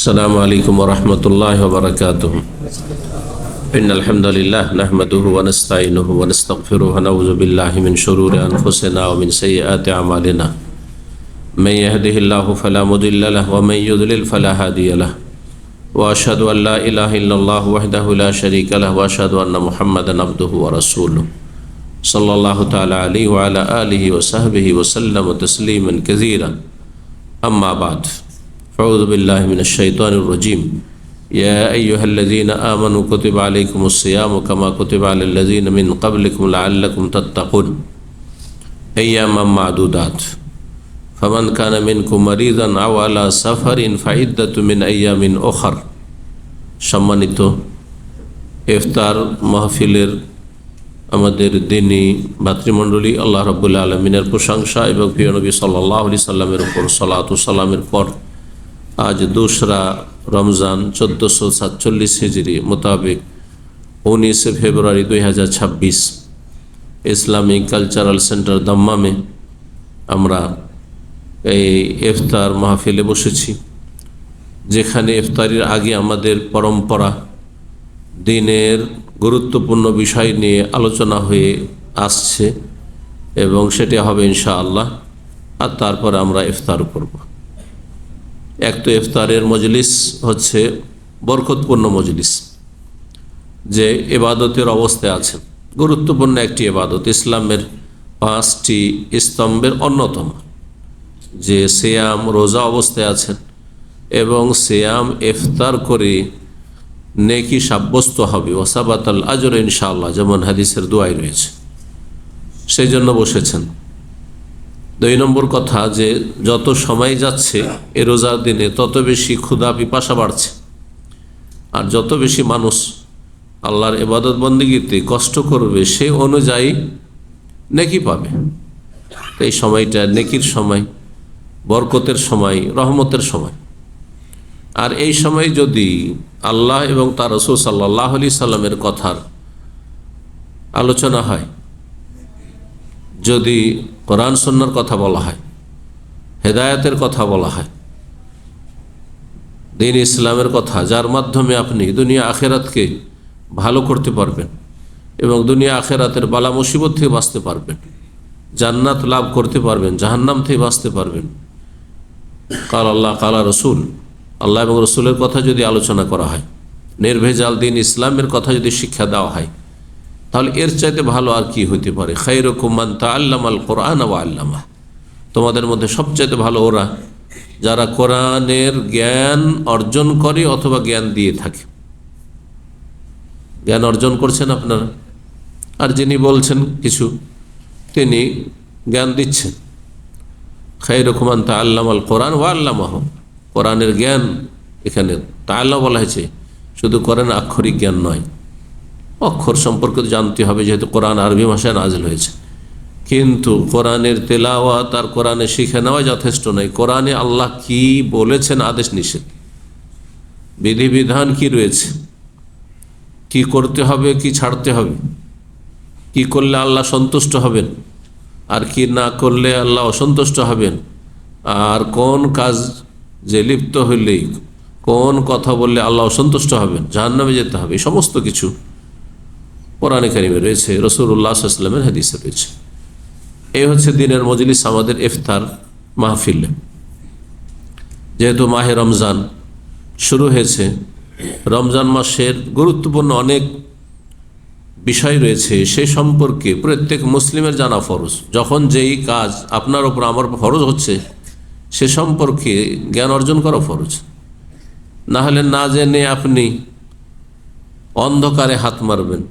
अस्सलामु अलैकुम वरहमतुल्लाहि वबरकातुहू। इन्नल हम्दुलिल्लाह नहमदुहु व नस्तईनुहु व नस्तगफिरुहु व नऊज़ु बिल्लाहि मिन शुरूरि अनफुसिना व मिन सय्यिआति अमालिना। मन यहदिहिल्लाहु फला मुदिल्ल लहु व मन युद्लिल फला हादिय लहु। व अशहदु अन ला इलाहा इल्लल्लाहु वहदहु ला शरीका लहु व अशहदु अन्न मुहम्मदन अब्दुहु व रसूलुहु सल्लल्लाहु तआला अलैहि व अला आलिहि व सहबिहि व सल्लम तस्लीमन कसीरा। अम्मा बाद, अऊज़ु बिल्लाहि मिनश शैतानिर रजीम। या अय्युहल्लज़ीना आमनू कुतिबा अलैकुमुस्सियामु कमा कुतिबा अलल्लज़ीना मिन क़ब्लिकुम लअल्लकुम तत्तक़ून अय्यामम मादूदात फमन काना मिनकुम मरीज़न आव अला सफ़रिन फ़इद्दतुम मिन अय्यामिन उख़र। सम्मानित इफ्तार महफिलेर আমাদের দিনী ভাতৃমণ্ডলী, আল্লাহ রাব্বুল আলামিনের প্রশংসা এবং প্রিয় নবী সাল্লাল্লাহু আলাইহি সাল্লামের উপর সালাত ও সালামের পর আজ 2রা রমজান 1447 হিজরি মোতাবেক 19 ফেব্রুয়ারি 2026 ইসলামিক কালচারাল সেন্টার দাম্মামে আমরা এই ইফতার মাহফিলে বসেছি, যেখানে ইফতারির আগে আমাদের পরম্পরা দিনের গুরুত্বপূর্ণ বিষয় নিয়ে আলোচনা হয়ে আসছে এবং সেটা হবে ইনশাআল্লাহ। আর তারপরে আমরা ইফতার করব। এক তো ইফতারের মজলিস হচ্ছে বরকতপূর্ণ মজলিস, যে ইবাদতের অবস্থায় আছেন, গুরুত্বপূর্ণ একটি ইবাদত, ইসলামের 5টি স্তম্ভের অন্যতম, যে সিয়াম রোজা অবস্থায় আছেন এবং সিয়াম ইফতার করে নেকি সাব্যস্ত হবে, ওয়াসাবাতাল আজর ইনশাআল্লাহ, যেমন হাদিসের দোয়ায় রয়েছে, সেই জন্য বসেছেন। 2 নম্বর কথা, যে যত সময় যাচ্ছে এ রোজার দিনে তত বেশি ক্ষুধা পিপাসা বাড়ছে, আর যত বেশি মানুষ আল্লাহর ইবাদত বন্দেগীতে কষ্ট করবে সেই অনুযায়ী নেকি পাবে। এই সময়টা নেকির সময়, বরকতের সময়, রহমতের সময়। আর এই সময় যদি আল্লাহ এবং তার রাসূল সাল্লাল্লাহু আলাইহি সাল্লামের কথার আলোচনা হয়, যদি কোরআন সুন্নাহর কথা বলা হয়, হেদায়েতের কথা বলা হয়, দ্বীন ইসলামের কথা, যার মাধ্যমে আপনি দুনিয়া আখেরাতকে ভালো করতে পারবেন এবং দুনিয়া আখেরাতের বালা মুসিবত থেকে বাঁচতে পারবেন, জান্নাত লাভ করতে পারবেন, জাহান্নাম থেকে বাঁচতে পারবেন, কাল আল্লাহ কালা রসুল, আল্লাহ এবং রসুলের কথা যদি আলোচনা করা হয়, নির্ভেজাল দ্বীন ইসলামের কথা যদি শিক্ষা দেওয়া হয়, তাহলে এর চাইতে ভালো আর কি হইতে পারে। খায়রুকুম মান তাআল্লামাল কুরআন ওয়া আল্লামাহ। তোমাদের মধ্যে সবচাইতে ভালো ওরা যারা কোরআনের জ্ঞান অর্জন করে অথবা জ্ঞান দিয়ে থাকে। জ্ঞান অর্জন করছেন আপনারা, আর যিনি বলছেন কিছু, তিনি জ্ঞান দিচ্ছেন। খায়রুকুম মান তাআল্লামাল কুরআন ওয়া আল্লামাহু। কোরআনের জ্ঞান, এখানে তাআল্লাম বলা হয়েছে, শুধু কোরআন আক্ষরিক জ্ঞান নয়, অক্ষর সম্পর্কে জানতে হবে, যেহেতু কোরআন আরবি ভাষায় নাজিল হয়েছে। কিন্তু কোরআনের তেলাওয়াত আর কোরআনে শিখে নেওয়া যথেষ্ট নয়। কোরআনে আল্লাহ কি বলেছেন, আদেশ নিষেধ, বিধিবিধান কি রয়েছে, কি করতে হবে, কি ছাড়তে হবে, কি করলে আল্লাহ সন্তুষ্ট হবেন আর কি না করলে আল্লাহ অসন্তুষ্ট হবেন, আর কোন কাজ যে লিপ্ত হইলেই, কোন কথা বললে আল্লাহ অসন্তুষ্ট হবেন, জাহান্নামে যেতে হবে, এই সমস্ত কিছু কোরআনে কারিমে রয়েছে, রাসূলুল্লাহ সাল্লাল্লাহু আলাইহি ওয়াসাল্লামের হাদিসে রয়েছে। এই হচ্ছে দিনের মজলিস, আমাদের ইফতার মাহফিল। যেহেতু মাহে রমজান শুরু হয়েছে, রমজান মাসের গুরুত্বপূর্ণ অনেক বিষয় রয়েছে, সে সম্পর্কে প্রত্যেক মুসলিমের জানা ফরজ। যখন যেই কাজ আপনার উপর আমার ফরজ হচ্ছে, সে সম্পর্কে জ্ঞান অর্জন করা ফরজ। না হলে না জেনে আপনি অন্ধকারে হাত মারবেন,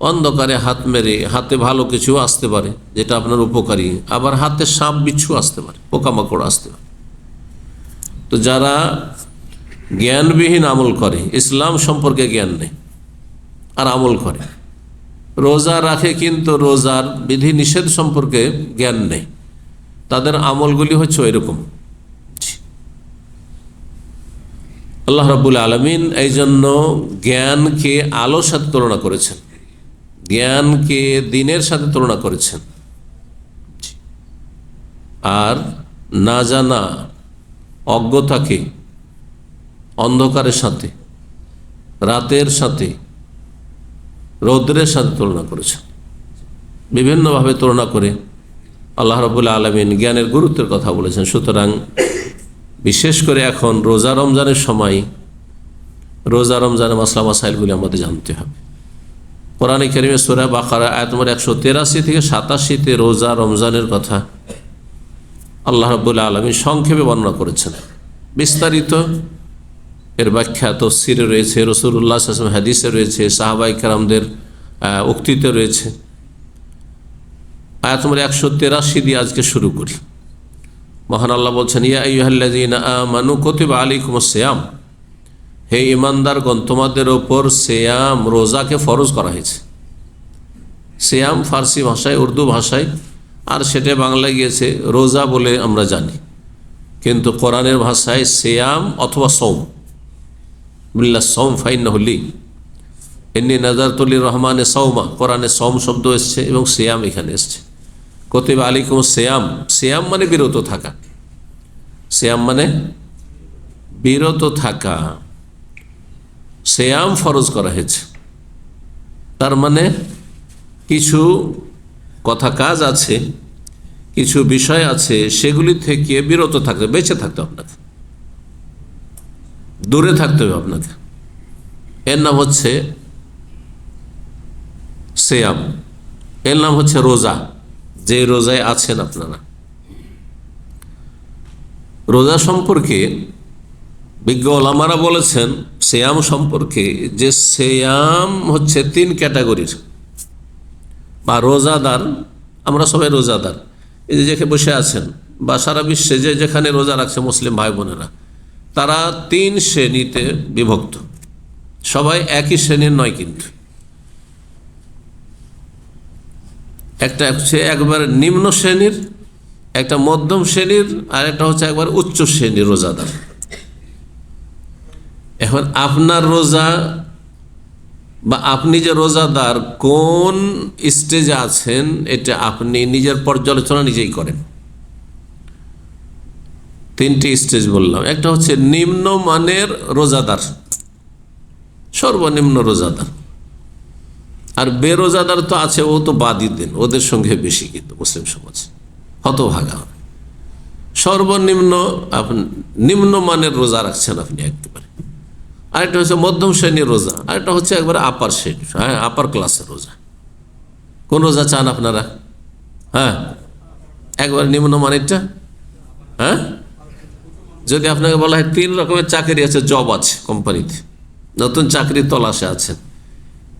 অন্ধকারে হাত মেরে হাতে ভালো কিছু আসতে পারে যেটা আপনার উপকারী, আবার হাতে সাপ বিচ্ছু আসতে পারে, পোকামাকড় আসতে পারে। তো যারা জ্ঞানবিহীন আমল করে, ইসলাম সম্পর্কে জ্ঞান নেই আর আমল করে, রোজা রাখে কিন্তু রোজার বিধি নিষেধ সম্পর্কে জ্ঞান নেই, তাদের আমলগুলি হচ্ছে ওই রকম। আল্লাহ রাব্বুল আলামিন এই জন্য জ্ঞানকে আলোর সাথে তুলনা করেছেন, জ্ঞানকে দিনের সাথে তুলনা করেছেন, আর না জানা অজ্ঞতাকে অন্ধকারের সাথে, রাতের সাথে, রৌদ্রের সাথে তুলনা করেছেন। বিভিন্নভাবে তুলনা করে আল্লাহ রাব্বুল আলামিন জ্ঞানের গুরুত্বের কথা বলেছেন। সুতরাং বিশেষ করে এখন রোজা রমজানের সময় রোজা রমজানের মাসলা মাসাইলগুলি আমাদের জানতে হবে। কোরআনে কারিমে সূরা বাকারা আয়াত নম্বর 183 থেকে 87 রোজা রমজানের কথা আল্লাহ রাব্বুল আলামিন সংক্ষেপে বর্ণনা করেছেন। বিস্তারিত এর ব্যাখ্যা তাফসীরে রয়েছে, রাসূলুল্লাহ সাল্লাল্লাহু আলাইহি ওয়াসাল্লাম হাদিসে রয়েছে, সাহাবায়ে কেরামদের উক্তিতে রয়েছে। আয়াত নম্বর 183 দিয়ে আজকে শুরু করি। মহান আল্লাহ বলছেন, ইয়া আইয়ুহাল্লাযীনা আমানু কুতিবা আলাইকুমুস সিয়াম, হে ঈমানদারগণ, তোমাদের ওপর সিয়াম রোজাকে ফরজ করা হয়েছে। সিয়াম ফার্সি ভাষায়, উর্দু ভাষায়, আর সেটা বাংলায় গিয়েছে রোজা বলে আমরা জানি, কিন্তু কোরআনের ভাষায় সিয়াম অথবা সওম, বিল্লাহ সওম ফাইন্নাহু লি, ইন্নী নাযারতু লির-রহমানি সাওমা, কোরআনে সওম শব্দ এসছে এবং সিয়াম এখানে এসছে। কুতিবা আলাইকুমুস সিয়াম, সিয়াম মানে বিরত থাকা, সিয়াম মানে বিরত থাকা, সিয়াম ফরজ করা হয়েছে। তার মানে কিছু কথা কাজ আছে, কিছু বিষয় আছে, সেগুলি থেকে বিরত থাকতে, বেঁচে থাকতে হবে আপনাকে, দূরে থাকতে হবে আপনাকে। এর নাম হচ্ছে সিয়াম, এর নাম হচ্ছে রোজা। যে রোজায় আছেন আপনারা, রোজা সম্পর্কে বিজ্ঞ ওলামারা বলেছেন সিয়াম সম্পর্কে যে সিয়াম হচ্ছে 3 ক্যাটাগরির বা রোজাদার। আমরা সবাই রোজাদার, এই যে যেখানে বসে আছেন বা সারা বিশ্বে যে যেখানে রোজা রাখছে মুসলিম ভাই বোনেরা, তারা 3 শ্রেণীতে বিভক্ত। সবাই একই শ্রেণীর নয়, কিন্তু একটা হচ্ছে একবার নিম্ন শ্রেণীর, একটা মধ্যম শ্রেণীর, আর একটা হচ্ছে একবার উচ্চ শ্রেণীর রোজাদার। এখন আপনার রোজা বা আপনি যে রোজাদার কোন স্টেজে আছেন, এটা আপনি নিজের পর্যালোচনা নিজেই করেন। 3টি স্টেজ বললাম। একটা হচ্ছে নিম্ন মানের রোজাদার, সর্বনিম্ন রোজাদার। আর বেরোজাদার তো আছে, ও তো বাদই দেন, ওদের সঙ্গে বেশি কিন্তু মুসলিম সমাজ হতভাগা। সর্বনিম্ন আপনি নিম্ন মানের রোজা রাখছেন আপনি একেবারে। আরেকটা হচ্ছে মধ্যম শ্রেণীর রোজা, আরেকটা হচ্ছে একবারে আপার শ্রেণী, হ্যাঁ আপার ক্লাসের রোজা। কোন রোজা চান আপনারা? হ্যাঁ একবার নিম্ন মানেরটা। হ্যাঁ যদি আপনাকে বলা হয় 3 রকমের চাকরি আছে, জব আছে কোম্পানিতে, নতুন চাকরি তলাশে আছেন,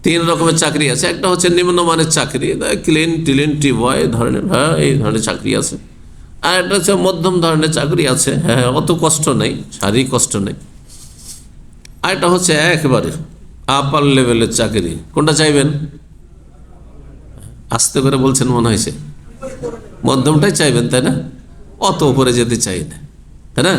3 রকমের চাকরি আছে। একটা হচ্ছে নিম্নমানের চাকরি, ক্লিন টিলিন টি বয় ধরনের, হ্যাঁ এই ধরনের চাকরি আছে। আর একটা হচ্ছে মধ্যম ধরনের চাকরি আছে, হ্যাঁ অত কষ্ট নেই, শারীরিক কষ্ট নেই। আর একটা হচ্ছে একেবারে আপার লেভেলের চাকরি। কোনটা চাইবেন? আস্তে করে বলছেন মনে হয়েছে, মধ্যমটাই চাইবেন তাই না? অত উপরে যেতে চাই না, তাই না?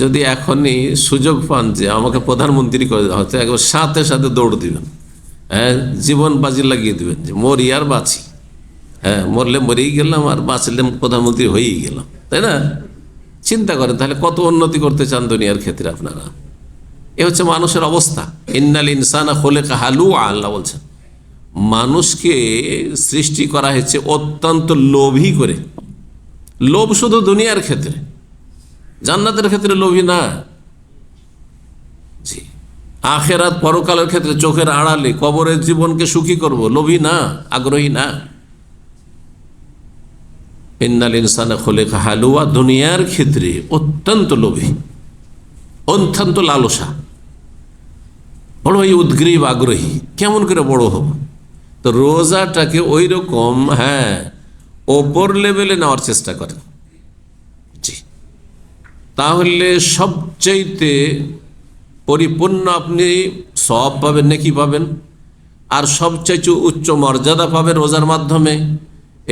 যদি এখনই সুযোগ পান যে আমাকে প্রধানমন্ত্রী করে দেওয়া হচ্ছে, একবার সাথে সাথে দৌড় দিবেন, হ্যাঁ জীবন বাজি লাগিয়ে দিবেন যে মরি আর বাঁচি। হ্যাঁ মরলে মরেই গেলাম, আর বাঁচলে প্রধানমন্ত্রী হয়েই গেলাম, তাই না? চিন্তা করেন তাহলে কত উন্নতি করতে চান দুনিয়ার ক্ষেত্রে আপনারা। এ হচ্ছে মানুষের অবস্থা। ইন্নাল ইনসানা খুলিকা হালুআ, আল্লাহ বলছেন মানুষকে সৃষ্টি করা হয়েছে অত্যন্ত লোভী করে। লোভ শুধু দুনিয়ার ক্ষেত্রে, জান্নাতের ক্ষেত্রে লোভী না। জি, আখেরাত পরকালের ক্ষেত্রে চোখের আড়ালে কবরের জীবনকে সুখী করব, লোভী না, আগ্রহী না। ইন্নাল ইনসানা খুলিকা হালুআ, দুনিয়ার ক্ষেত্রে অত্যন্ত লোভী, অত্যন্ত লালসা, বড়ই উদ্গ্রীব, আগ্রহী। কেমন করে বড় হব? তো রোজাটাকে ওই রকম হ্যাঁ ওপর লেভেলে নেওয়ার চেষ্টা করেন। জি, তাহলে সবচাইতে পরিপূর্ণ আপনি সওয়াব পাবেন, নেকি পাবেন, আর সবচাইতে উচ্চ মর্যাদা পাবেন রোজার মাধ্যমে।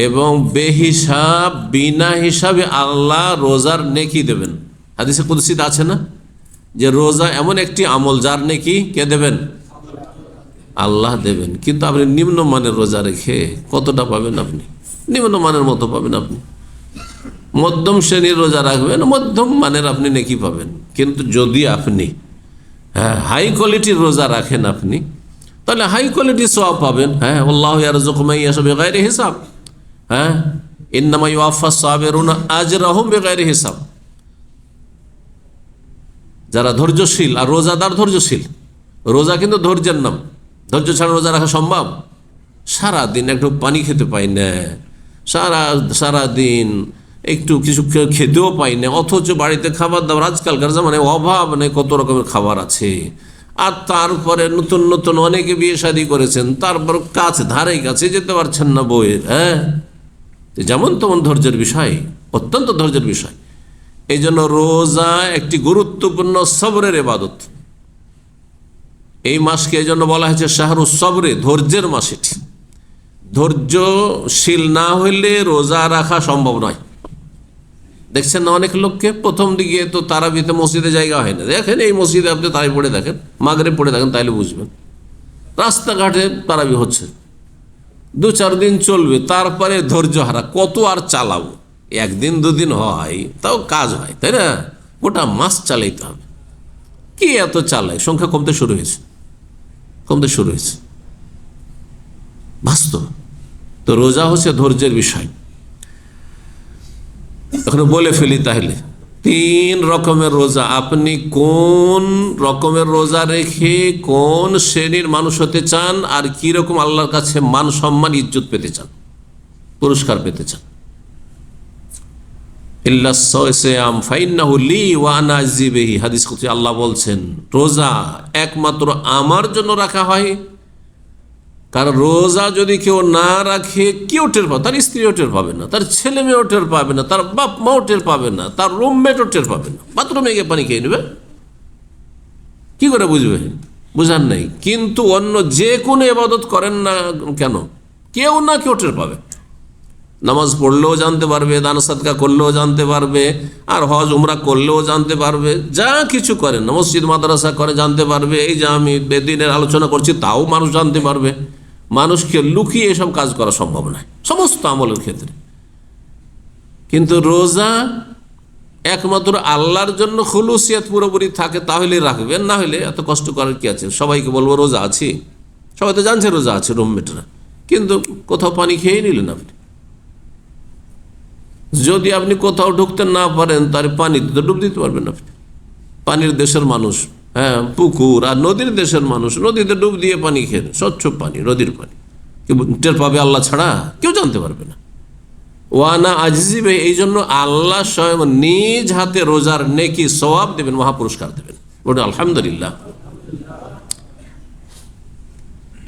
এবং বেহিসাব, বিনা হিসাবে আল্লাহ রোজার নেকি দেবেন। হাদিসে কুদসিতে আছে না যে রোজা এমন একটি আমল যার নেকি কে দেবেন? আল্লাহ দেবেন। কিন্তু আপনি নিম্নমানের রোজা রেখে কতটা পাবেন? আপনি নিম্নমানের মতো পাবেন। আপনি মধ্যম শ্রেণীর রোজা রাখবেন, মধ্যম মানের আপনি নেকি পাবেন। কিন্তু যদি আপনি হাই কোয়ালিটির রোজা রাখেন আপনি, তাহলে হাই কোয়ালিটির সওয়াব পাবেন। আল্লাহু ইয়ারযুকু মান ইয়াশা বিগাইরি হিসাব। ইন্নামা ইউওয়াফাস সাবিরুনা আজরাহুম বিগাইরি হিসাব। যারা ধৈর্যশীল, আর রোজাদার ধৈর্যশীল। রোজা কিন্তু ধৈর্যের নাম। ধৈর্য ছাড়া রোজা রাখা সম্ভব? সারাদিন একটু পানি খেতে পাই না, সারাদিন একটু কিছু খেতেও পাই না, অথচ বাড়িতে খাবার দাবার আজকালকার জামানায় অভাব নেই, কত রকমের খাবার আছে। আর তারপরে নতুন নতুন অনেকে বিয়ে শাদী করেছেন, তারপর ধারে কাছে যেতে পারছেন না বউয়ের। যেমন তেমন ধৈর্যের বিষয়, অত্যন্ত ধৈর্যের বিষয়। এই জন্য রোজা একটি গুরুত্বপূর্ণ সবরের ইবাদত। এই মাসকে এই জন্য বলা হয়েছে শাহরুস সবরে, ধৈর্যের মাস। এটি ধৈর্যশীল না হইলে রোজা রাখা সম্ভব নয়। দেখছেন না অনেক লোককে, প্রথম দিকে তো তারাবিতে মসজিদে জায়গা হয় না। দেখেন এই মসজিদে আপনি তারাবি পড়ে দেখেন, মাগরিব পড়ে দেখেন, তাইলে বুঝবেন। রাস্তাঘাটে তারাবি হচ্ছে, 2-4 দিন চলবে, তারপরে ধৈর্য হারা, কত আর চালাবো। একদিন দুদিন হয় তাও কাজ হয়, তাই না? গোটা মাস চালাইতে হবে। কি এত চালায়? সংখ্যা কমতে শুরু হয়েছে বাস্তব। তো রোজা হচ্ছে ধৈর্যের বিষয়। এখন বলে ফেলি তাহলে, 3 রকমের রোজা। আপনি কোন রকমের রোজা রেখে কোন শ্রেণীর মানুষ হতে চান, আর কি রকম আল্লাহর কাছে মান সম্মান ইজ্জত পেতে চান, পুরস্কার পেতে চান। হাদিস কুদসি আল্লাহ বলছেন, রোজা একমাত্র আমার জন্য রাখা হয়। কারণ রোজা যদি কেউ না রাখে, কেউ টের পাবে, তার স্ত্রীও টের পাবে না, তার ছেলে মেয়েও টের পাবে না, তার বাপ মাও টের পাবে না, তার রুমমেটও টের পাবে না। বাথরুমে গিয়ে পানি খেয়ে নেবে, কি করে বুঝবে? বুঝার নেই। কিন্তু অন্য যে কোনো ইবাদত করেন না কেন, কেউ না কেউ টের পাবে। নামাজ পড়লেও জানতে পারবে, দান সাদকা করলেও জানতে পারবে, আর হজ উমরা করলেও জানতে পারবে। যা কিছু করেন না, মসজিদ মাদ্রাসা করে জানতে পারবে। এই যে আমি বেদিনের আলোচনা করছি, তাও মানুষ জানতে পারবে। মানুষকে লুকিয়ে এসব কাজ করা সম্ভব নয় সমস্ত আমলের ক্ষেত্রে। কিন্তু রোজা একমাত্র আল্লাহর জন্য খুলুসিয়াত পুরোপুরি থাকে, তাহলে রাখবেন। না হলে এত কষ্ট করার কি আছে? সবাইকে বলবো রোজা আছি, সবাই তো জানছে রোজা আছে, রুমমেটরা, কিন্তু কোথাও পানি খেয়েই নিলেন আপনি। যদি আপনি কোথাও ঢুকতে না পারেন, তার পানিতে তো ডুব দিতে পারবেন আপনি। পানির দেশের মানুষ, পুকুর আর নদীর দেশের মানুষ নদীতে ডুব দিয়ে পানি খেয়ে, স্বচ্ছ পানি, নদীর পানি, টের পাবে আল্লাহ ছাড়া, কেউ জানতে পারবে না। ওয়ানা আজিবে, এই জন্য আল্লাহ স্বয়ং নিজ হাতে রোজার নেকি সওয়াব দেবেন, মহাপুরস্কার দেবেন। ওটা আলহামদুলিল্লাহ।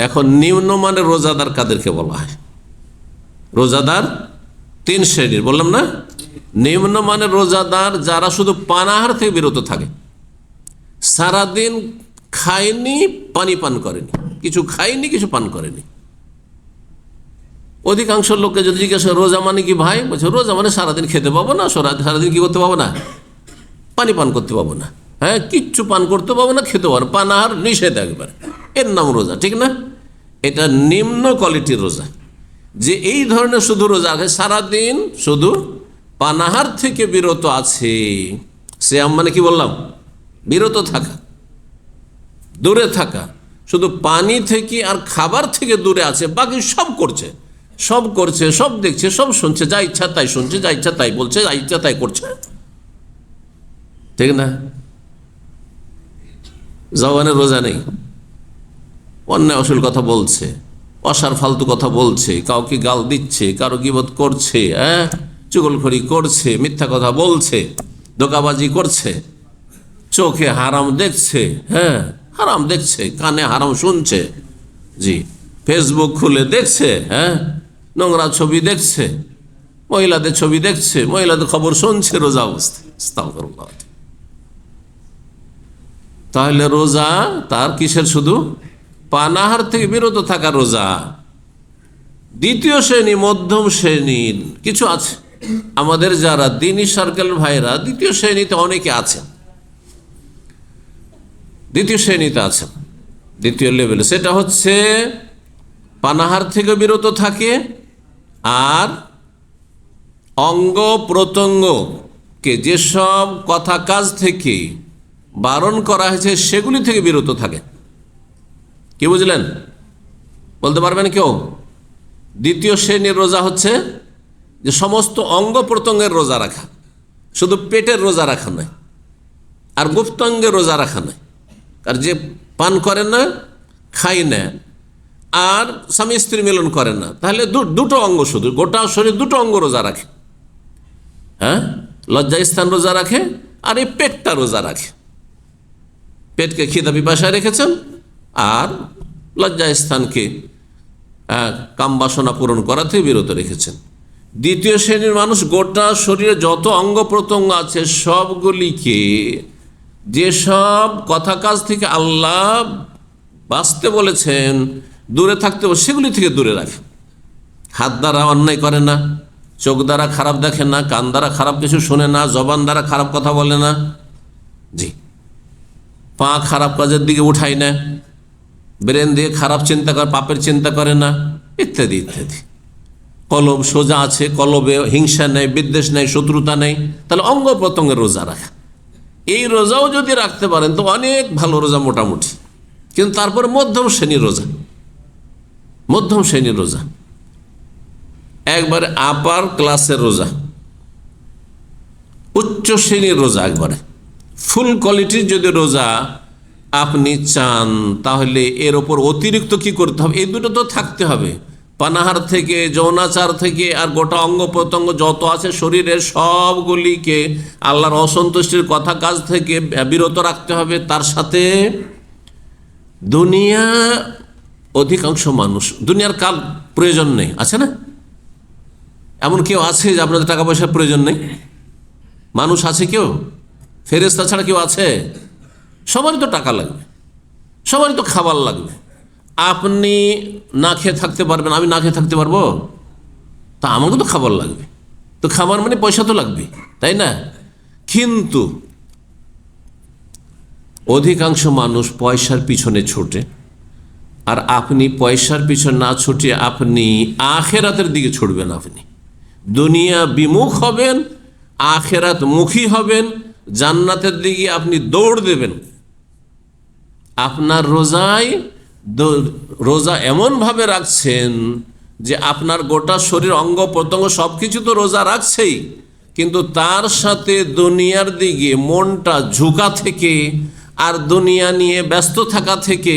এখন নিম্নমানের রোজাদার কাদেরকে বলা হয়? রোজাদার 3 শ্রেণীর বললাম না। নিম্নমানের রোজাদার যারা শুধু পানাহার থেকে বিরত থাকে, সারাদিন খায়নি, পানি পান করেনি, কিছু খায়নি, কিছু পান করেনি। অধিকাংশ লোককে যদি জিজ্ঞাসা রোজা মানে কি ভাই, বলছে রোজা মানে সারাদিন খেতে পাবো না, সারাদিন কি করতে পাবো না, পানি পান করতে পাবো না, কিচ্ছু পান করতে পাবো না, খেতে পাবো না, পানাহার নিষেধ একবার, এর নাম রোজা, ঠিক না? এটা নিম্ন কোয়ালিটির রোজা। যে এই ধরনের শুধু রোজা আছে, সারাদিন শুধু পানাহার থেকে বিরত আছে, সিয়াম মানে কি বললাম? বিরত থাকা, দূরে থাকা, শুধু পানি থেকে আর খাবার থেকে দূরে আছে, বাকি সব করছে, সব দেখছে, সব শুনছে, যা ইচ্ছা তাই শুনছে, যা ইচ্ছা তাই বলছে, যা ইচ্ছা তাই করছে, ঠিক না? জওয়ানের রোজা নেই, অন্যায় অশ্লীল কথা বলছে, অসার ফালতু কথা বলছে, কাউকে গাল দিচ্ছে, কারো গীবত করছে, চুগলখড়ি করছে, মিথ্যা কথা বলছে, ধোঁকাবাজি করছে, চোখে হারাম দেখছে, হারাম দেখছে, কানে হারাম শুনছে, জি, ফেসবুক খুলে দেখছে, নোংরা ছবি দেখছে, মহিলাদের ছবি দেখছে, মহিলাদের খবর শুনছে রোজা অবস্থায়। আস্তাগফিরুল্লাহ। তাহলে রোজা তার কিসের? শুধু পানাহার থেকে বিরত থাকা রোজা। দ্বিতীয় শ্রেণী, মধ্যম শ্রেণীর কিছু আছে আমাদের যারা দিনী সার্কেল ভাইরা, দ্বিতীয় শ্রেণীতে অনেকে আছেন, দ্বিতীয় শ্রেণীতে আছেন, দ্বিতীয় লেভেলে। সেটা হচ্ছে পানাহার থেকে বিরত থাকে আর অঙ্গ প্রত্যঙ্গকে যেসব কথা কাজ থেকে বারণ করা হয়েছে সেগুলি থেকে বিরত থাকে। কি বুঝলেন? বলতে পারবেন কেউ? দ্বিতীয় শ্রেণীর রোজা হচ্ছে যে সমস্ত অঙ্গ প্রত্যঙ্গের রোজা রাখা, শুধু পেটের রোজা রাখা নয়, আর গুপ্তাঙ্গের রোজা রাখা নয়। আর যে পান করে না, খায় না, আর স্বামী স্ত্রী মিলন করে না, তাহলে দুটো অঙ্গ, শুধু গোটা শরীর দুটো অঙ্গ রোজা রাখে। হ্যাঁ, লজ্জাস্থান রোজা রাখে, আর এই পেটটা রোজা রাখে। পেটকে খিদা পিপাসায় রেখেছেন, আর লজ্জাস্থানকে কাম বাসনা পূরণ করা থেকে বিরত রেখেছেন। দ্বিতীয় শ্রেণীর মানুষ গোটা শরীরে যত অঙ্গ প্রত্যঙ্গ আছে সবগুলিকে যেসব কথা কাজ থেকে আল্লাহ বাঁচতে বলেছেন, দূরে থাকতে, সেগুলি থেকে দূরে রাখে। হাত দ্বারা অন্যায় করে না, চোখ দ্বারা খারাপ দেখে না, কান দ্বারা খারাপ কিছু শোনে না, জবান দ্বারা খারাপ কথা বলে না, জি, পা খারাপ কাজের দিকে উঠায় না, ব্রেন দিয়ে খারাপ চিন্তা করে, পাপের চিন্তা করে না, ইত্যাদি ইত্যাদি। কলব সোজা আছে, কলবে হিংসা নেই, বিদ্বেষ নেই, শত্রুতা নেই। তাহলে অঙ্গ প্রত্যঙ্গের রোজা রাখা, এই রোজাও যদি রাখতে পারেন তো অনেক ভালো রোজা মোটামুটি। কিন্তু তারপরে মধ্যম শ্রেণীর রোজা, মধ্যম শ্রেণীর রোজা, একবারে আপার ক্লাসের রোজা, উচ্চ শ্রেণীর রোজা, একবারে ফুল কোয়ালিটির যদি রোজা আপনি চান, তাহলে এর ওপর অতিরিক্ত কি করতে হবে? এই দুটো তো থাকতে হবে। পানাহার থেকে, যৌনাচার থেকে, আর গোটা অঙ্গ প্রত্যঙ্গ যত আছে শরীরের সবগুলিকে আল্লাহর অসন্তুষ্টির কথা কাজ থেকে বিরত রাখতে হবে। তার সাথে দুনিয়া, অধিকাংশ মানুষ দুনিয়ার কাল প্রয়োজন নেই, আছে না? এমন কেউ আছে যে আপনাদের টাকা পয়সার প্রয়োজন নেই? মানুষ আছে কেউ? ফেরেশতা ছাড়া কেউ আছে? সবারই তো টাকা লাগবে, সবারই তো খাবার লাগবে। আপনি না খেয়ে থাকতে পারবেন, আমি না খেয়ে থাকতে পারবো? তা আমাকে তো খাবার লাগবে, তো খাবার মানে পয়সা তো লাগবে, তাই না? কিন্তু অধিকাংশ মানুষ পয়সার পিছনে ছোটে, আর আপনি পয়সার পিছনে না ছুটে আপনি আখেরাতের দিকে ছুটবেন। আপনি দুনিয়া বিমুখ হবেন, আখেরাত মুখী হবেন, জান্নাতের দিকে আপনি দৌড় দেবেন। আপনার রোজা এমনভাবে রাখছেন যে আপনার গোটা শরীর, অঙ্গ প্রত্যঙ্গ সব কিছু তো রোজা রাখছেই, কিন্তু তার সাথে দুনিয়ার দিকে মনটা ঝুঁকা থেকে, আর দুনিয়া নিয়ে ব্যস্ত থাকা থেকে,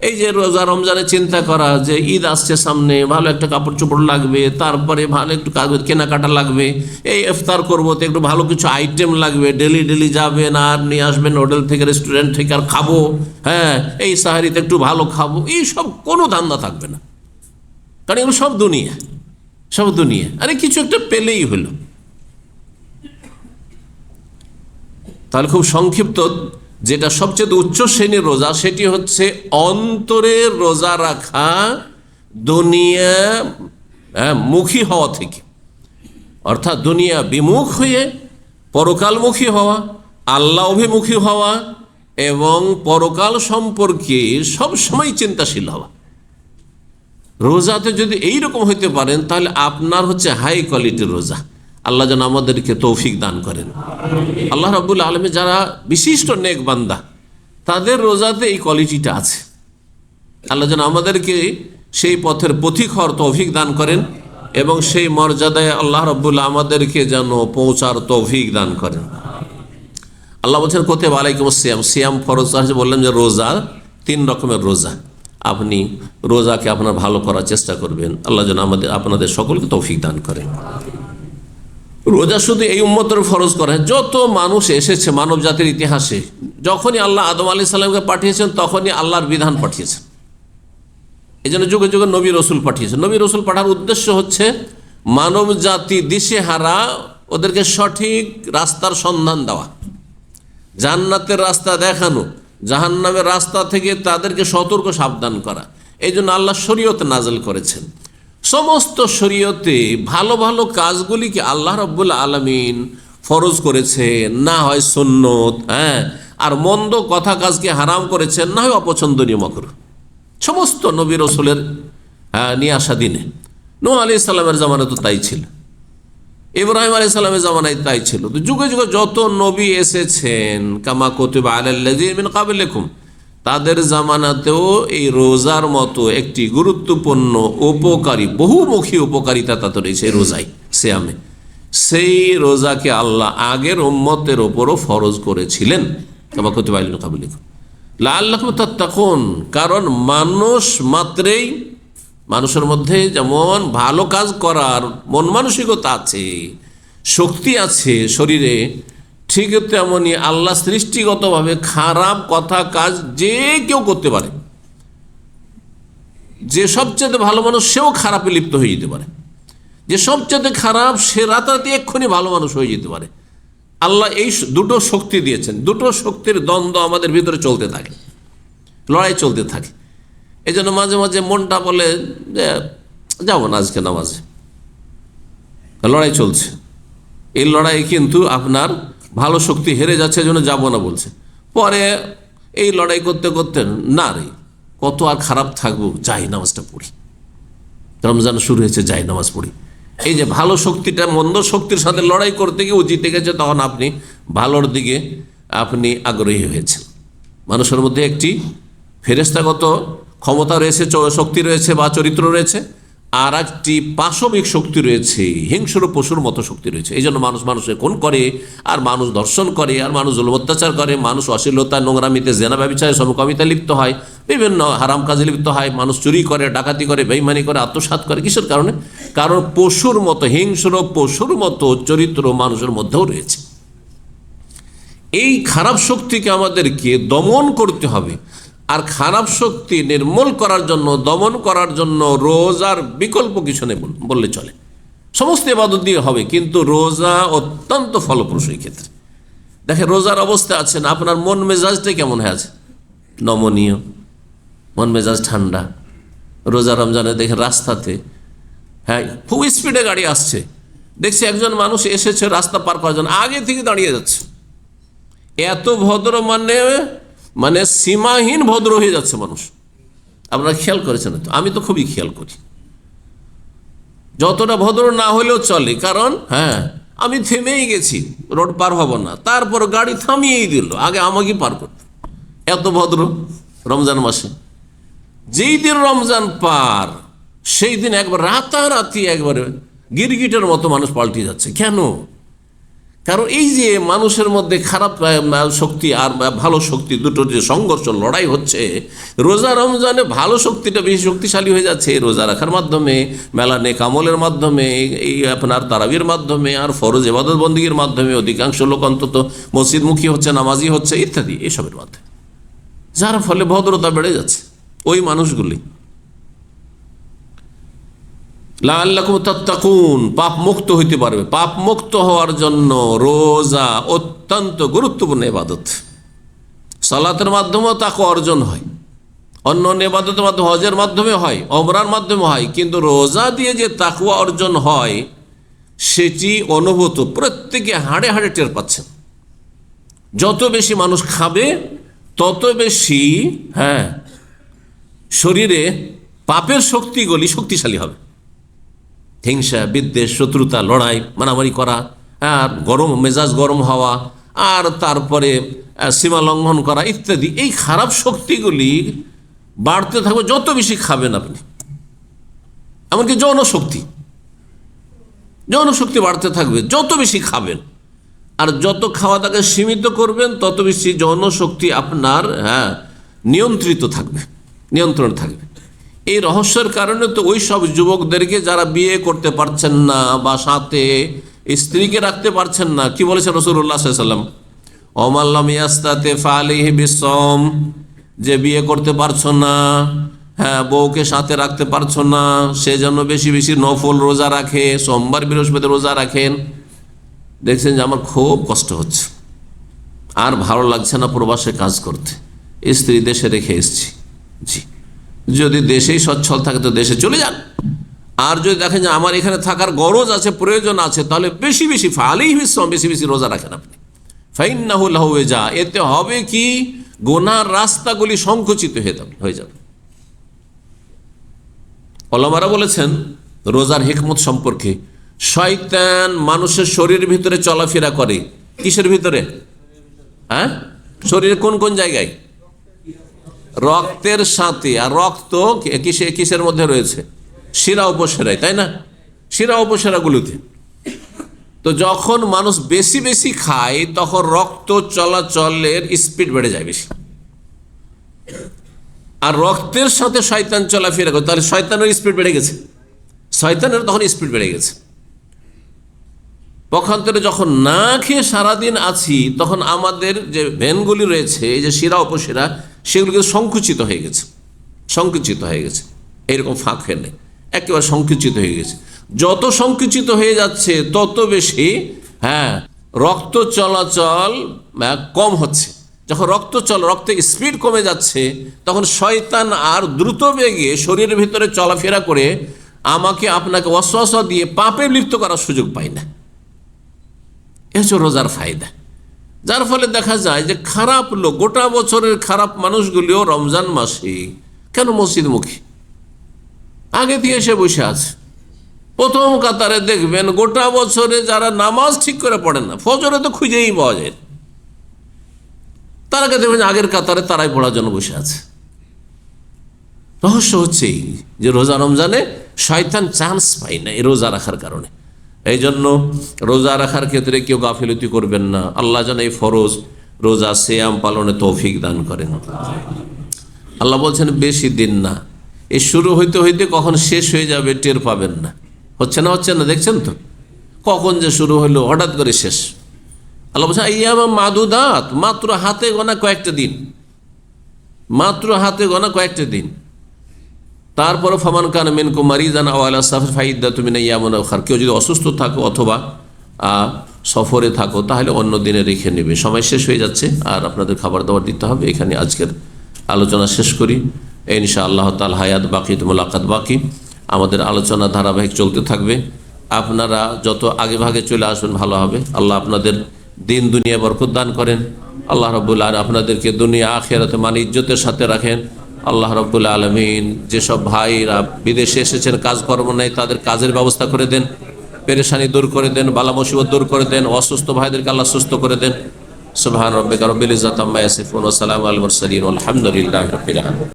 এই যে রোজা রমজানে চিন্তা করা যে ঈদ আসছে সামনে, ভালো একটা কাপড় চোপড় লাগবে, তারপরে ভালো একটু কেনাকাটা লাগবে, এই ইফতার করবো তো একটু ভালো কিছু আইটেম লাগবে, ডেলি ডেলি যাবেন আর নিয়ে আসবেন হোটেল থেকে, রেস্টুরেন্ট থেকে, আর খাবো, হ্যাঁ এই সাহারিতে একটু ভালো খাবো, এই সব কোনো ধান্দা থাকবে না। কারণ এগুলো সব দুনিয়া, সব দুনিয়া। আরে কিছু একটা পেলেই হলো। তাহলে খুব সংক্ষিপ্ত, যেটা সবচেয়ে উচ্চ শ্রেণীর রোজা সেটি হচ্ছে অন্তরের রোজা রাখা, দুনিয়া মুখী হওয়া থেকে, অর্থাৎ দুনিয়া বিমুখ হয়ে পরকালমুখী হওয়া, আল্লাহ অভিমুখী হওয়া, এবং পরকাল সম্পর্কে সবসময় চিন্তাশীল হওয়া। রোজাতে যদি এইরকম হইতে পারেন তাহলে আপনার হচ্ছে হাই কোয়ালিটির রোজা। আল্লাহ যেন আমাদেরকে তৌফিক দান করেন। আল্লাহ রাব্বুল আলামিন যারা বিশিষ্ট নেক বান্দা, তাদের রোজাতে এই কোয়ালিটিটা আছে। আল্লাহ যেন আমাদেরকে সেই পথের পথিক হওয়ার তৌফিক দান করেন, এবং সেই মর্যাদায় আল্লাহ রাব্বুল আমাদেরকে যেন পৌঁছার তৌফিক দান করেন। আল্লাহ বলছেন কুতিবা আলাইকুমুস সিয়াম, সিয়াম ফরজ আছে, বললেন যে রোজা 3 রকমের রোজা। আপনি রোজাকে আপনার ভালো করার চেষ্টা করবেন। আল্লাহ যেন আপনাদের সকলকে তৌফিক দান করেন। রোজা শুধু এই উম্মতের ফরজ করা, যত মানুষ এসেছে মানব জাতির ইতিহাসে, যখনই আল্লাহ আদম আলাইহিস সালামকে পাঠিয়েছেন তখনই আল্লাহর বিধান পাঠিয়েছেন। এই জন্য যুগে যুগে নবী রসুল পাঠিয়েছেন। নবী রসুল পাঠার উদ্দেশ্য হচ্ছে মানব জাতি দিশেহারা, ওদেরকে সঠিক রাস্তার সন্ধান দেওয়া, জান্নাতের রাস্তা দেখানো, জাহান্নামের রাস্তা থেকে তাদেরকে সতর্ক সাবধান করা। এই জন্য আল্লাহ শরীয়ত নাযিল করেছেন। সমস্ত শরীয়তে ভালো ভালো কাজগুলিকে আল্লাহ রাব্বুল আলামিন ফরজ করেছেন, না হয় সুন্নত, আর মন্দ কথা কাজকে হারাম করেছেন, না হয় অপছন্দনীয় মাকরুহ। সমস্ত নবী রসুলের নিয়ে আসা দিনে, নূহ আলাইহিস সালামের জামানে তো তাই ছিল। ইব্রাহিম আলাইহিস সালামের জামানায় তাই ছিল। তো যুগে যুগে যত নবী এসেছেন, কামা কুতিবা আলাল্লাযিনা মিন ক্বাবলিকুম, তাদের জামানাতেও এই রোজার মতো একটি গুরুত্বপূর্ণ উপকারী বহুমুখী উপকারিতা তাতে রয়েছে রোজায়, সিয়ামে। সেই রোজাকে আল্লাহ আগের উম্মতের ওপরও ফরজ করেছিলেন, কামা কুতিবা আলাল্লাযিনা মিন ক্বাবলিকুম লাআল্লাকুম তাত্তাকুন। কারণ মানুষ মাত্রেই, মানুষের মধ্যে যেমন ভালো কাজ করার মন মানসিকতা আছে, শক্তি আছে শরীরে, ঠিক তেমনি আল্লাহ সৃষ্টিগতভাবে খারাপ কথা কাজ যে কেউ করতে পারে। যে সবচেয়ে ভালো মানুষ সেও খারাপে লিপ্ত হয়ে যেতে পারে, যে সবচেয়ে খারাপ সে রাতারাতি এক্ষুনি ভালো মানুষ হয়ে যেতে পারে। আল্লাহ এই দুটো শক্তি দিয়েছেন, দুটো শক্তির দ্বন্দ্ব আমাদের ভিতরে চলতে থাকে, লড়াই চলতে থাকে। এই জন্য মাঝে মাঝে মনটা বলে যে যাবো না আজকে নামাজে, লড়াই চলছে। এই লড়াই কিন্তু আপনার ভালো শক্তি হেরে যাচ্ছে, এই জন্য যাবো না বলছে। পরে এই লড়াই করতে করতে না রে কত আর খারাপ থাকবো, যাই নামাজটা পড়ি, রমজান শুরু হয়েছে যাই নামাজ পড়ি। এই যে ভালো শক্তিটা মন্দ শক্তির সাথে লড়াই করতে গিয়ে ও জিতে গেছে, তখন আপনি ভালোর দিকে আপনি আগ্রহী হয়েছেন। মানুষের মধ্যে একটি ফেরেশতাগত ক্ষমতা রয়েছে, শক্তি রয়েছে বা চরিত্র রয়েছে, আর একটি পাশবিক শক্তি রয়েছে, হিংস্র পশুর মতো শক্তি রয়েছে। এই জন্য মানুষ মানুষের খুন করে, আর মানুষ ধর্ষণ করে, আর মানুষ জুলুম অত্যাচার করে, মানুষ অশ্লীলতা, নোংরামিতে, জেনা ব্যভিচারে, সমকামিতা লিপ্ত হয়, বিভিন্ন হারাম কাজে লিপ্ত হয়, মানুষ চুরি করে, ডাকাতি করে, বেঈমানি করে, আত্মসাৎ করে। কিসের কারণে? কারণ পশুর মতো, হিংস্র পশুর মতো চরিত্র মানুষের মধ্যেও রয়েছে। এই খারাপ শক্তিকে আমাদেরকে দমন করতে হবে। আর খারাপ শক্তি নির্মূল করার জন্য, দমন করার জন্য রোজার বিকল্প কিছু নেই বললে চলে। সমস্ত ইবাদত দিয়ে হবে, কিন্তু রোজা অত্যন্ত ফলপ্রসূ এই ক্ষেত্রে। দেখেন রোজার অবস্থা আছেন, আপনার মন মেজাজটা কেমন হয়ে আছে? নমনীয়, মন মেজাজ ঠান্ডা। রোজা রমজানে দেখেন রাস্তাতে, হ্যাঁ, খুব স্পিডে গাড়ি আসছে, দেখছি একজন মানুষ এসেছে রাস্তা পার করার জন্য, আগে থেকে দাঁড়িয়ে যাচ্ছে। এত ভদ্র, মানে সীমাহীন ভদ্র হয়ে যাচ্ছে মানুষ। আপনারা খেয়াল করেছেন তো? আমি তো খুবই খেয়াল করি। যতটা ভদ্র না হলেও চলে, কারণ হ্যাঁ আমি থেমেই গেছি, রোড পার হব না, তারপর গাড়ি থামিয়েই দিল, আগে আমাকে পার করতে। এত ভদ্র রমজান মাসে। যেই দিন রমজান পার, সেই দিন একবার রাতারাতি একবারে গিরগিটের মতো মানুষ পাল্টে যাচ্ছে। কেন? কারণ এই যে মানুষের মধ্যে খারাপ শক্তি আর ভালো শক্তি দুটোর যে সংঘর্ষ, লড়াই হচ্ছে, রোজা রমজানে ভালো শক্তিটা বেশি শক্তিশালী হয়ে যাচ্ছে রোজা রাখার মাধ্যমে, মেলা নেক আমলের মাধ্যমে, এই আপনার তারাবির মাধ্যমে, আর ফরজ ইবাদত বন্দেগীর মাধ্যমে। অধিকাংশ লোক অন্তত মসজিদমুখী হচ্ছে, নামাজি হচ্ছে ইত্যাদি, এসবের মাধ্যমে, যার ফলে ভদ্রতা বেড়ে যাচ্ছে। ওই মানুষগুলি লাআল্লাকুম তাত্তাকুন, পাপ মুক্ত হইতে পারবে। পাপ মুক্ত হওয়ার জন্য রোজা অত্যন্ত গুরুত্বপূর্ণ ইবাদত। সালাতের মাধ্যমেও তাকওয়া অর্জন হয়, অন্য ইবাদতের মাধ্যমে, হজের মাধ্যমে হয়, ওমরার মাধ্যমে হয়, কিন্তু রোজা দিয়ে যে তাকওয়া অর্জন হয় সেটি অনুভূত, প্রত্যেকে হাড়ে হাড়ে টের পাচ্ছেন। যত বেশি মানুষ খাবে তত বেশি শরীরে পাপের শক্তিগুলি শক্তিশালী হবে। হিংসা, বিদ্বেষ, শত্রুতা, লড়াই, মারামারি করা, আর গরম মেজাজ গরম হওয়া, আর তারপরে সীমা লঙ্ঘন করা ইত্যাদি, এই খারাপ শক্তিগুলি বাড়তে থাকবে যত বেশি খাবেন আপনি। এমনকি যৌন শক্তি বাড়তে থাকবে যত বেশি খাবেন। আর যত খাওয়া দাওয়াকে সীমিত করবেন তত বেশি যৌন শক্তি আপনার নিয়ন্ত্রণ থাকবে। এই রহস্যের কারণে তো ওই সব যুবকদেরকে যারা বিয়ে করতে পারছেন না বা সাথে স্ত্রীকে রাখতে পারছেন না, কি বলেছেন রাসূলুল্লাহ সাল্লাল্লাহু আলাইহি ওয়াসাল্লাম? ওমান লাম ইয়াস্তাতি ফাআলাইহি বিসওম, যে বিয়ে করতে পারছো না, বউকে সাথে রাখতে পারছো না, সেজন্য বেশি বেশি নফল রোজা রাখে, সোমবার বৃহস্পতি রোজা রাখেন। দেখছেন যে আমার খুব কষ্ট হচ্ছে, আর ভালো লাগছে না প্রবাসে কাজ করতে, স্ত্রী দেশে রেখে এসেছি। জি, যদি দেশেই সচ্ছল থাকে তো দেশে চলে যান। আর যদি দেখেন যে আমার এখানে থাকার গরজ আছে, প্রয়োজন আছে, তাহলে বেশি বেশি ফাআলাইহি বিসওম, বেশি বেশি রোজা রাখেন আপনি। ফাইন্নাহু লাহু ওয়াজা, এতে হবে কি গুনার রাস্তাগুলি সংকুচিত হয়ে যাবে। ওলামারা বলেছেন রোজার হিকমত সম্পর্কে, শয়তান মানুষের শরীরের ভিতরে চলাফেরা করে কিসের ভিতরে? হ্যাঁ, শরীরের কোন কোন জায়গায়? রক্তের সাথে। আর রক্ত কিসের মধ্যে রয়েছে? শিরা উপশিরায়, তাই না? শিরা উপশিরাগুলোতে। তো যখন মানুষ বেশি বেশি খায় তখন রক্ত চলাচলের স্পিড বেড়ে যায় বেশি, আর রক্তের সাথে শয়তান চলাফেরা করে, তাহলে শয়তানের স্পিড বেড়ে গেছে, শয়তানের তখন স্পিড বেড়ে গেছে। পক্ষান্তরে যখন না খেয়ে সারাদিন আছি তখন আমাদের যে ভেনগুলি রয়েছে, এই যে শিরা উপশিরা, সেগুলো কিন্তু সংকুচিত হয়ে গেছে, সংকুচিত হয়ে গেছে, এইরকম ফাঁক ফেলে একেবারে সংকুচিত হয়ে গেছে। যত সংকুচিত হয়ে যাচ্ছে তত বেশি রক্ত চলাচল কম হচ্ছে। যখন রক্তের স্পিড কমে যাচ্ছে তখন শয়তান আর দ্রুত বেগে শরীরের ভিতরে চলাফেরা করে আমাকে আপনাকে ওয়াসওয়াসা দিয়ে পাপে লিপ্ত করার সুযোগ পায় না। এ হচ্ছে রোজার ফায়দা। যার ফলে দেখা যায় যে খারাপ লোক, গোটা বছরের খারাপ মানুষগুলিও রমজান মাসে কেন মসজিদমুখী, আগে দিয়ে এসে বসে আছে। প্রথম কাতারে দেখবেন গোটা বছরে যারা নামাজ ঠিক করে পড়েন না, ফজরে তো খুঁজেই পাওয়া যায়, তারা দেখবেন আগের কাতারে তারাই পড়ার জন্য বসে আছে। রহস্য হচ্ছে এই যে রোজা রমজানে শয়তান চান্স পায় না এই রোজা রাখার কারণে। এই জন্য রোজা রাখার ক্ষেত্রে কেউ গাফিলতি করবেন না। আল্লাহ যেন এই ফরজ রোজা সিয়াম পালনে তৌফিক দান করেন। আল্লাহ বলছেন বেশি দিন না, এই শুরু হইতে হইতে কখন শেষ হয়ে যাবে টের পাবেন না। হচ্ছে না, দেখছেন তো কখন যে শুরু হলো, হঠাৎ করে শেষ। আল্লাহ বলছেন আইয়াম মাদুদাত, মাত্র হাতে গোনা কয়েকটা দিন, মাত্র হাতে গোনা কয়েকটা দিন। তারপরে ফামান কান মিনকুম মারিদান আও আলা সাফার ফাইদ্দাতুম মিন আইয়ামিন উখার, কেউ যদি অসুস্থ থাকো অথবা সফরে থাকো তাহলে অন্য দিনে রেখে নেবে। সময় শেষ হয়ে যাচ্ছে আর আপনাদের খাবার দাবার দিতে হবে। এখানে আজকের আলোচনা শেষ করি ইনশাআল্লাহ তাআলা। হায়াত বাকি তো মোলাকাত বাকি, আমাদের আলোচনা ধারাবাহিক চলতে থাকবে। আপনারা যত আগে ভাগে চলে আসবেন ভালো হবে। আল্লাহ আপনাদের দিন দুনিয়া বরকত দান করেন। আল্লাহ রাব্বুল আলামিন আপনাদেরকে দুনিয়া আখিরাতে মান ইজ্জতের সাথে রাখেন। আল্লাহ রাব্বুল আলামিন যেসব ভাইরা বিদেশে এসেছেন কাজকর্ম নেই তাদের কাজের ব্যবস্থা করে দেন, পেরেশানি দূর করে দেন, বালা মুসিবত দূর করে দেন, অসুস্থ ভাইদেরকে আল্লাহ সুস্থ করে দেন। সুবহান রাব্বিকা রাব্বিল ইজ্জাতি আম্মা ইয়াসিফুন ওয়া সালামুন আলাল মুরসালিন ওয়া আলহামদুলিল্লাহি রাব্বিল আলামিন।